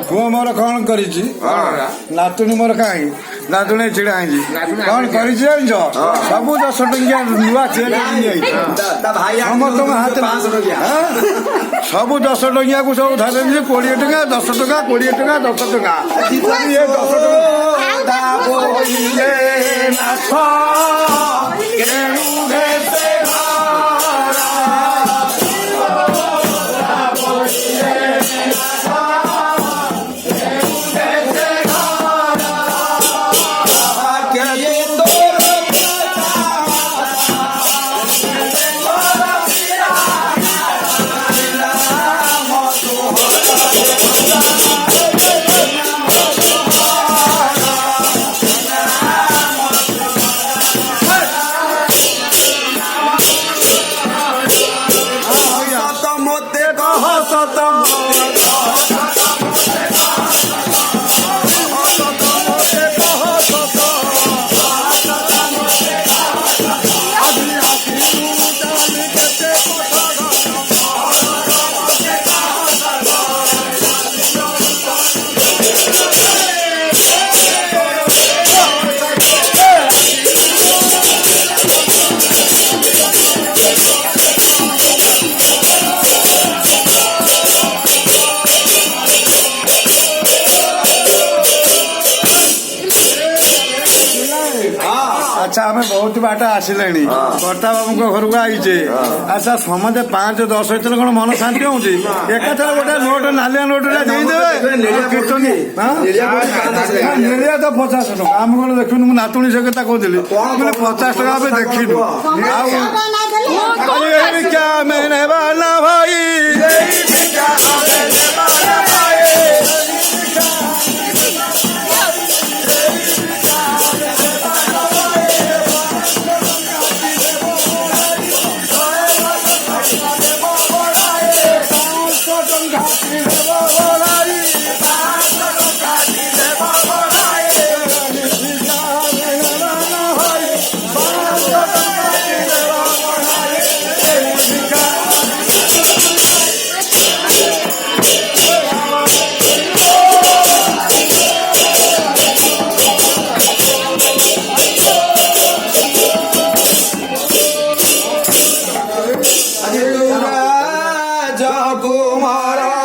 ପୁଅ ମୋର କଣ କରିଛି ନାତୁଣୀ ମୋର କାହିଁ ନାତୁଣୀ ଛିଡା ହେଇଛି କଣ କରିଛି ଜାଣିଛ ସବୁ 10 ଟଙ୍କିଆ ନୂଆ ଚେନ୍ ସମସ୍ତଙ୍କ ହାତରେ ସବୁ 10 ଟଙ୍କିଆକୁ ସବୁ ଧରେଇଛି 20 ଟଙ୍କା 10 ଟଙ୍କା 20 ଟଙ୍କା 10 ଟଙ୍କା ଇଏ 10 ଟଙ୍କା अच्छा आम बहुत बाट आसिले कर्ता बाबू घर को आईचे अच्छा समझे 5-10 होते कौन मन शांति हो एक गोटे नोट नालिया नोट निलिया तो 50 टका आम कौन देखुन मुझे नातुणी से कथा कहली 50 टका देखिनु क्या मैंने बाला भाई कुमार